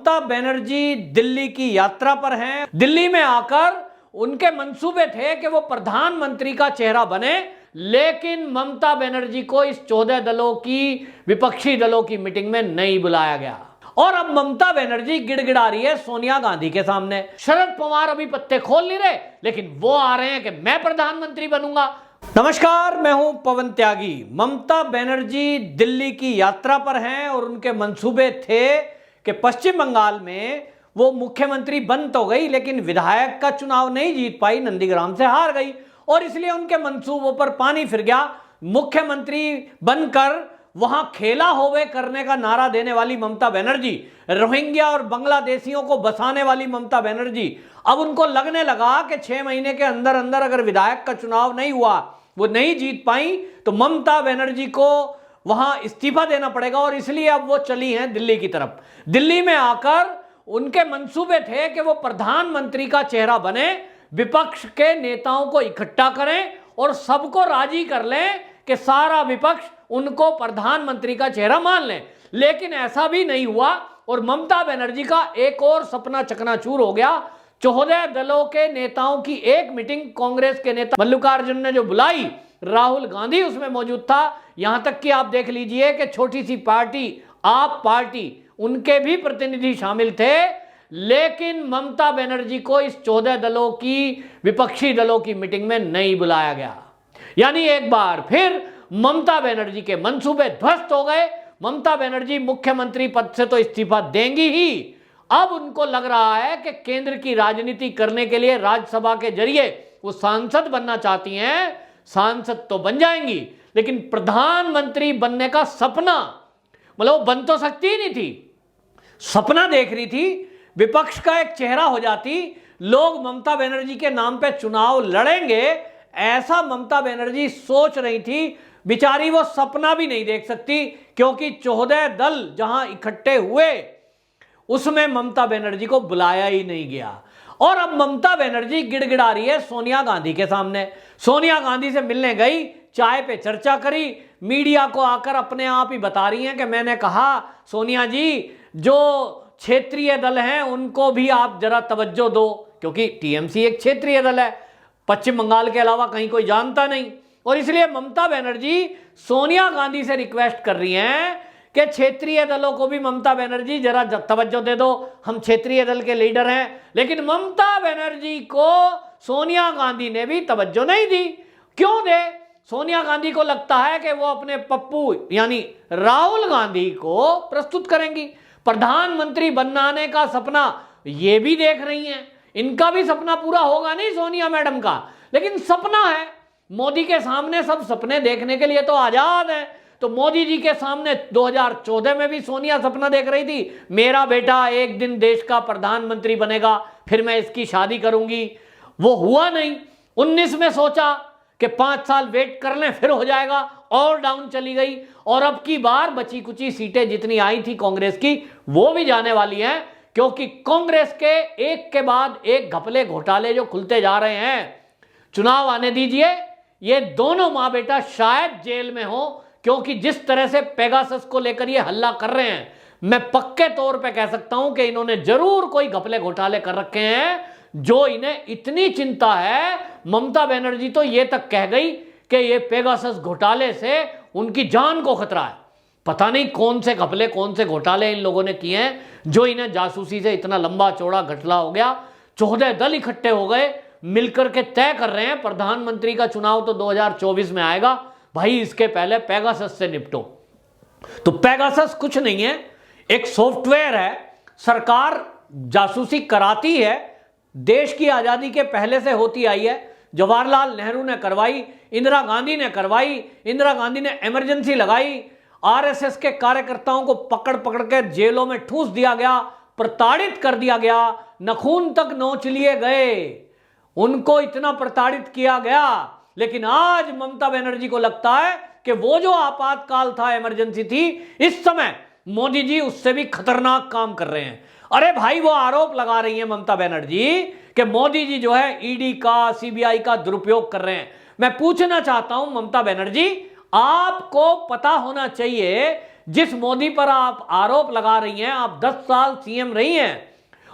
ममता बनर्जी दिल्ली की यात्रा पर हैं। दिल्ली में आकर उनके मंसूबे थे कि वो प्रधानमंत्री का चेहरा बने, लेकिन ममता बनर्जी को इस 14 दलों की, विपक्षी दलों की मीटिंग में नहीं बुलाया गया। और अब ममता बनर्जी गिड़गिड़ा रही है सोनिया गांधी के सामने। शरद पवार अभी पत्ते खोल नहीं रहे, लेकिन वो आ रहे हैं कि मैं प्रधानमंत्री बनूंगा। नमस्कार, मैं हूं पवन त्यागी। ममता बनर्जी दिल्ली की यात्रा पर हैं और उनके मंसूबे थे कि पश्चिम बंगाल में वो मुख्यमंत्री बन तो गई, लेकिन विधायक का चुनाव नहीं जीत पाई, नंदीग्राम से हार गई और इसलिए उनके मंसूबों पर पानी फिर गया। मुख्यमंत्री बनकर वहां खेला होवे करने का नारा देने वाली ममता बनर्जी, रोहिंग्या और बांग्लादेशियों को बसाने वाली ममता बनर्जी, अब उनको लगने लगा कि 6 महीने के अंदर अंदर अगर विधायक का चुनाव नहीं हुआ, वो नहीं जीत पाई, तो ममता बनर्जी को वहां इस्तीफा देना पड़ेगा और इसलिए अब वो चली हैं दिल्ली की तरफ। दिल्ली में आकर उनके मंसूबे थे कि वो प्रधानमंत्री का चेहरा बने, विपक्ष के नेताओं को इकट्ठा करें और सबको राजी कर लें कि सारा विपक्ष उनको प्रधानमंत्री का चेहरा मान लें। लेकिन ऐसा भी नहीं हुआ और ममता बनर्जी का एक और सपना चकनाचूर हो गया। 14 दलों के नेताओं की एक मीटिंग कांग्रेस के नेता मल्लिकार्जुन ने जो बुलाई, राहुल गांधी उसमें मौजूद था। यहां तक कि आप देख लीजिए कि छोटी सी पार्टी आप पार्टी, उनके भी प्रतिनिधि शामिल थे, लेकिन ममता बनर्जी को इस 14 दलों की, विपक्षी दलों की मीटिंग में नहीं बुलाया गया। यानी एक बार फिर ममता बनर्जी के मंसूबे ध्वस्त हो गए। ममता बनर्जी मुख्यमंत्री पद से तो इस्तीफा देंगी ही, अब उनको लग रहा है कि केंद्र की राजनीति करने के लिए राज्यसभा के जरिए वो सांसद बनना चाहती हैं। सांसद तो बन जाएंगी, लेकिन प्रधानमंत्री बनने का सपना, मतलब बन तो सकती ही नहीं थी, सपना देख रही थी, विपक्ष का एक चेहरा हो जाती, लोग ममता बनर्जी के नाम पे चुनाव लड़ेंगे, ऐसा ममता बनर्जी सोच रही थी। बेचारी वो सपना भी नहीं देख सकती, क्योंकि 14 दल जहां इकट्ठे हुए उसमें ममता बनर्जी को बुलाया ही नहीं गया। और अब ममता बनर्जी गिड़गिड़ा रही है सोनिया गांधी के सामने। सोनिया गांधी से मिलने गई, चाय पे चर्चा करी, मीडिया को आकर अपने आप ही बता रही हैं कि मैंने कहा सोनिया जी, जो क्षेत्रीय दल हैं उनको भी आप जरा तवज्जो दो, क्योंकि टीएमसी एक क्षेत्रीय दल है, पश्चिम बंगाल के अलावा कहीं कोई जानता नहीं। और इसलिए ममता बनर्जी सोनिया गांधी से रिक्वेस्ट कर रही हैं कि क्षेत्रीय दलों को भी ममता बनर्जी जरा तवज्जो दे दो, हम क्षेत्रीय दल के लीडर हैं। लेकिन ममता बनर्जी को सोनिया गांधी ने भी तवज्जो नहीं दी। क्यों दे? सोनिया गांधी को लगता है कि वो अपने पप्पू यानी राहुल गांधी को प्रस्तुत करेंगी। प्रधानमंत्री बनाने का सपना ये भी देख रही हैं, इनका भी सपना पूरा होगा नहीं सोनिया मैडम का, लेकिन सपना है। मोदी के सामने सब सपने देखने के लिए तो आजाद है। तो मोदी जी के सामने 2014 में भी सोनिया सपना देख रही थी, मेरा बेटा एक दिन देश का प्रधानमंत्री बनेगा, फिर मैं इसकी शादी करूंगी। वो हुआ नहीं। 19 में सोचा कि 5 साल वेट कर लें फिर हो जाएगा, और डाउन चली गई। और अब की बार बची कुची सीटें जितनी आई थी कांग्रेस की, वो भी जाने वाली हैं, क्योंकि कांग्रेस के एक के बाद एक घपले घोटाले जो खुलते जा रहे हैं। चुनाव आने दीजिए, ये दोनों मां बेटा शायद जेल में हो, क्योंकि जिस तरह से पेगासस को लेकर ये हल्ला कर रहे हैं, मैं पक्के तौर पे कह सकता हूं कि इन्होंने जरूर कोई घपले घोटाले कर रखे हैं, जो इन्हें इतनी चिंता है। ममता बनर्जी तो ये तक कह गई कि ये पेगासस घोटाले से उनकी जान को खतरा है। पता नहीं कौन से घपले, कौन से घोटाले इन लोगों ने किए हैं, जो इन्हें जासूसी से इतना लंबा चौड़ा घटला हो गया। 14 दल इकट्ठे हो गए, मिलकर के तय कर रहे हैं प्रधानमंत्री का चुनाव तो 2024 में आएगा, भाई इसके पहले पेगासस से निपटो। तो पेगासस कुछ नहीं है, एक सॉफ्टवेयर है, सरकार जासूसी कराती है, देश की आजादी के पहले से होती आई है। जवाहरलाल नेहरू ने करवाई, इंदिरा गांधी ने करवाई, इंदिरा गांधी ने इमरजेंसी लगाई, आरएसएस के कार्यकर्ताओं को पकड़ पकड़ के जेलों में ठूस दिया गया, प्रताड़ित कर दिया गया, नखून तक नोच लिए गए, उनको इतना प्रताड़ित किया गया। लेकिन आज ममता बनर्जी को लगता है कि वो जो आपातकाल था, इमरजेंसी थी, इस समय मोदी जी उससे भी खतरनाक काम कर रहे हैं। अरे भाई, वो आरोप लगा रही है ममता बनर्जी कि मोदी जी जो है ईडी का, सीबीआई का दुरुपयोग कर रहे हैं। मैं पूछना चाहता हूं ममता बनर्जी, आपको पता होना चाहिए जिस मोदी पर आप आरोप लगा रही हैं, आप 10 साल सीएम रही हैं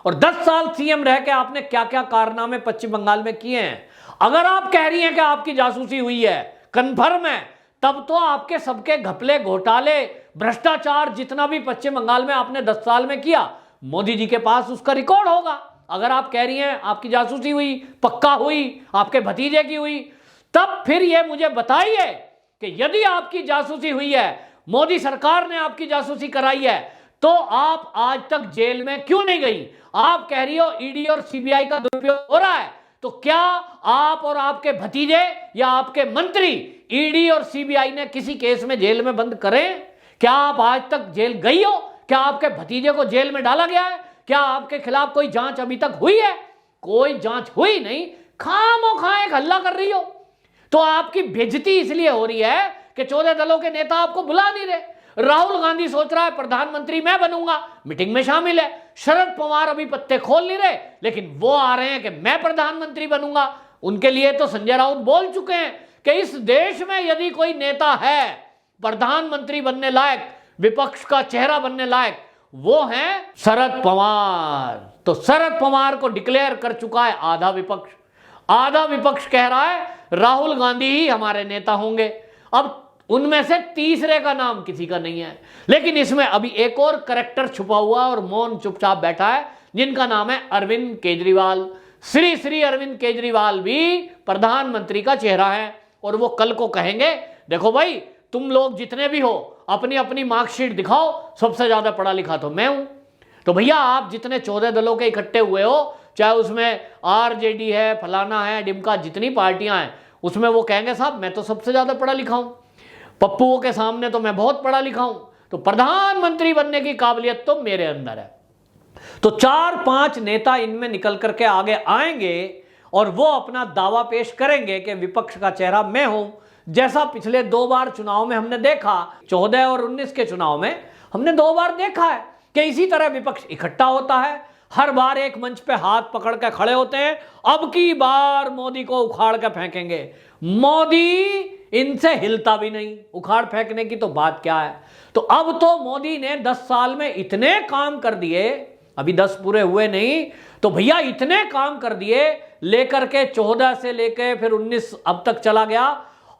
और 10 साल सीएम रह के आपने क्या क्या कारनामे पश्चिम बंगाल में किए हैं। अगर आप कह रही हैं कि आपकी जासूसी हुई है, कंफर्म है, तब तो आपके सबके घपले, घोटाले, भ्रष्टाचार जितना भी पश्चिम बंगाल में आपने 10 साल में किया, मोदी जी के पास उसका रिकॉर्ड होगा। अगर आप कह रही हैं आपकी जासूसी हुई, पक्का हुई, आपके भतीजे की हुई, तब फिर ये मुझे बताइए कि यदि आपकी जासूसी हुई है, मोदी सरकार ने आपकी जासूसी कराई है, तो आप आज तक जेल में क्यों नहीं गई? आप कह रही हो ईडी और सीबीआई का दुरुपयोग हो रहा है, तो क्या आप और आपके भतीजे या आपके मंत्री ईडी और सीबीआई ने किसी केस में जेल में बंद करें? क्या आप आज तक जेल गई हो? क्या आपके भतीजे को जेल में डाला गया है? क्या आपके खिलाफ कोई जांच अभी तक हुई है? कोई जांच हुई नहीं, खामोखा एक हल्ला कर रही हो। तो आपकी बेइज्जती इसलिए हो रही है कि 14 दलों के नेता आपको बुला नहीं रहे। राहुल गांधी सोच रहा है प्रधानमंत्री मैं बनूंगा, मीटिंग में शामिल है। शरद पवार अभी पत्ते खोल नहीं रहे, लेकिन वो आ रहे हैं कि मैं प्रधानमंत्री बनूंगा। उनके लिए तो संजय राउत बोल चुके हैं कि इस देश में यदि कोई नेता है प्रधानमंत्री बनने लायक, विपक्ष का चेहरा बनने लायक, वो है शरद पवार। तो शरद पवार को डिक्लेयर कर चुका है आधा विपक्ष। आधा विपक्ष कह रहा है राहुल गांधी ही हमारे नेता होंगे। अब उनमें से तीसरे का नाम किसी का नहीं है, लेकिन इसमें अभी एक और कैरेक्टर छुपा हुआ और मौन चुपचाप बैठा है, जिनका नाम है अरविंद केजरीवाल। श्री अरविंद केजरीवाल भी प्रधानमंत्री का चेहरा है और वो कल को कहेंगे देखो भाई, तुम लोग जितने भी हो अपनी अपनी मार्कशीट दिखाओ, सबसे ज्यादा पढ़ा लिखा तो मैं हूं। तो भैया आप जितने 14 दलों के इकट्ठे हुए हो, चाहे उसमें आरजेडी है, फलाना है, डिमका, जितनी पार्टियां हैं, उसमें वो कहेंगे साहब मैं तो सबसे ज्यादा पढ़ा लिखा हूं, पप्पुओं के सामने तो मैं बहुत पढ़ा लिखा हूं, तो प्रधानमंत्री बनने की काबिलियत तो मेरे अंदर है। तो 4-5 नेता इनमें निकल करके आगे आएंगे और वो अपना दावा पेश करेंगे कि विपक्ष का चेहरा मैं हूं। जैसा पिछले 2 बार चुनाव में हमने देखा, 14 और 19 के चुनाव में हमने 2 बार देखा है कि इसी तरह विपक्ष इकट्ठा होता है, हर बार एक मंच पे हाथ पकड़ के खड़े होते हैं, अब की बार मोदी को उखाड़ के फेंकेंगे। मोदी इनसे हिलता भी नहीं, उखाड़ फेंकने की तो बात क्या है। तो अब तो मोदी ने 10 साल में इतने काम कर दिए, अभी 10 पूरे हुए नहीं, तो भैया इतने काम कर दिए, लेकर के 14 से लेकर फिर 19 अब तक चला गया,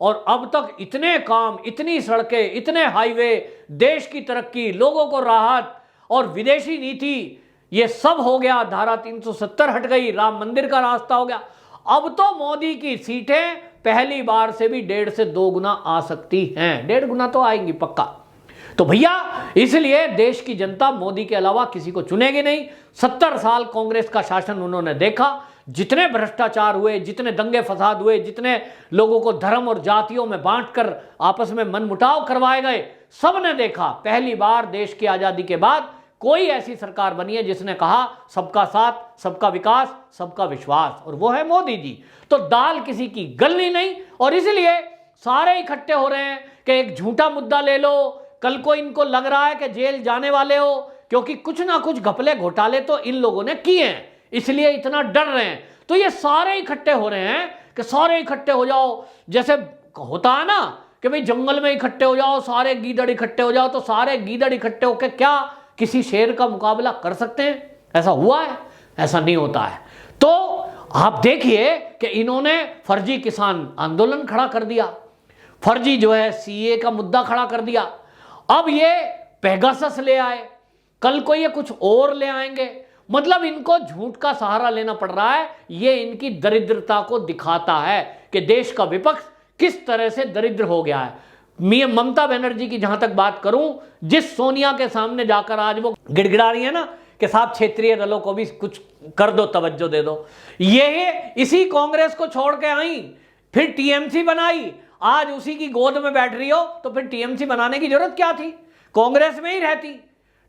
और अब तक इतने काम, इतनी सड़कें, इतने हाईवे, देश की तरक्की, लोगों को राहत और विदेशी नीति, ये सब हो गया। धारा 370 हट गई, राम मंदिर का रास्ता हो गया। अब तो मोदी की सीटें पहली बार से भी 1.5 से 2 गुना आ सकती हैं, 1.5 गुना तो आएंगी पक्का। तो भैया इसलिए देश की जनता मोदी के अलावा किसी को चुनेगी नहीं। 70 साल कांग्रेस का शासन उन्होंने देखा, जितने भ्रष्टाचार हुए, जितने दंगे फसाद हुए, जितने लोगों को धर्म और जातियों में बांटकर आपस में मनमुटाव करवाए गए, सबने देखा। पहली बार देश की आजादी के बाद कोई ऐसी सरकार बनी है जिसने कहा सबका साथ, सबका विकास, सबका विश्वास, और वो है मोदी जी। तो दाल किसी की गलनी नहीं, और इसलिए सारे इकट्ठे हो रहे हैं कि एक झूठा मुद्दा ले लो, कल को इनको लग रहा है कि जेल जाने वाले हो, क्योंकि कुछ ना कुछ घपले घोटाले तो इन लोगों ने किए हैं, इसलिए इतना डर रहे हैं। तो ये सारे इकट्ठे हो रहे हैं कि सारे इकट्ठे हो जाओ, जैसे होता है ना कि भाई जंगल में इकट्ठे हो जाओ, सारे गीदड़ इकट्ठे हो जाओ, तो सारे गीदड़ इकट्ठे होकर क्या किसी शेर का मुकाबला कर सकते हैं? ऐसा हुआ है? ऐसा नहीं होता है। तो आप देखिए कि इन्होंने फर्जी किसान आंदोलन खड़ा कर दिया, फर्जी जो है सीए का मुद्दा खड़ा कर दिया, अब ये पेगासस ले आए, कल को ये कुछ और ले आएंगे। मतलब इनको झूठ का सहारा लेना पड़ रहा है। ये इनकी दरिद्रता को दिखाता है कि देश का विपक्ष किस तरह से दरिद्र हो गया है। ममता बनर्जी की जहां तक बात करूं, जिस सोनिया के सामने जाकर आज वो गिड़गिड़ा रही है ना कि साहब क्षेत्रीय दलों को भी कुछ कर दो, तवज्जो दे दो, ये इसी कांग्रेस को छोड़ के आई, फिर टीएमसी बनाई, आज उसी की गोद में बैठ रही हो, तो फिर टीएमसी बनाने की जरूरत क्या थी? कांग्रेस में ही रहती।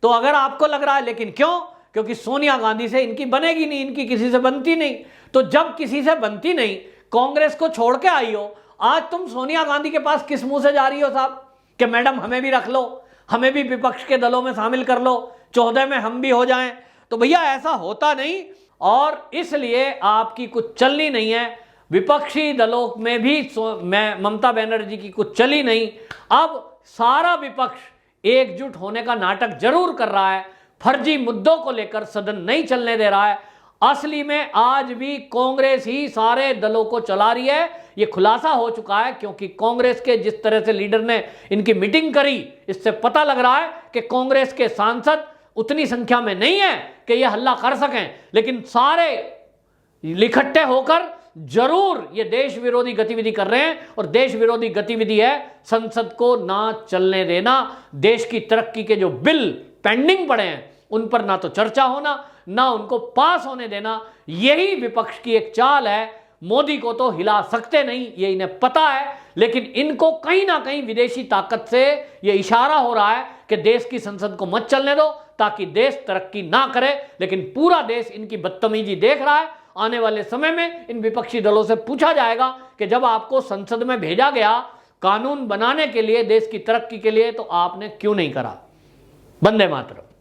तो अगर आपको लग रहा है, लेकिन क्यों? क्योंकि सोनिया गांधी से इनकी बनेगी नहीं, इनकी किसी से बनती नहीं। तो जब किसी से बनती नहीं, कांग्रेस को छोड़ के आई हो, आज तुम सोनिया गांधी के पास किस मुंह से जा रही हो साहब कि मैडम हमें भी रख लो, हमें भी विपक्ष के दलों में शामिल कर लो, 14 में हम भी हो जाएं। तो भैया ऐसा होता नहीं, और इसलिए आपकी कुछ चलनी नहीं है। विपक्षी दलों में भी ममता बनर्जी की कुछ चली नहीं। अब सारा विपक्ष एकजुट होने का नाटक जरूर कर रहा है, फर्जी मुद्दों को लेकर सदन नहीं चलने दे रहा है। असली में आज भी कांग्रेस ही सारे दलों को चला रही है, यह खुलासा हो चुका है। क्योंकि कांग्रेस के जिस तरह से लीडर ने इनकी मीटिंग करी, इससे पता लग रहा है कि कांग्रेस के सांसद उतनी संख्या में नहीं है कि यह हल्ला कर सकें, लेकिन सारे इकट्ठे होकर जरूर ये देश विरोधी गतिविधि कर रहे हैं। और देश विरोधी गतिविधि है संसद को ना चलने देना, देश की तरक्की के जो बिल पेंडिंग पड़े हैं उन पर ना तो चर्चा होना, ना उनको पास होने देना। यही विपक्ष की एक चाल है। मोदी को तो हिला सकते नहीं, ये इन्हें पता है, लेकिन इनको कहीं ना कहीं विदेशी ताकत से ये इशारा हो रहा है कि देश की संसद को मत चलने दो ताकि देश तरक्की ना करे। लेकिन पूरा देश इनकी बदतमीजी देख रहा है। आने वाले समय में इन विपक्षी दलों से पूछा जाएगा कि जब आपको संसद में भेजा गया कानून बनाने के लिए, देश की तरक्की के लिए, तो आपने क्यों नहीं करा। वंदे मातरम।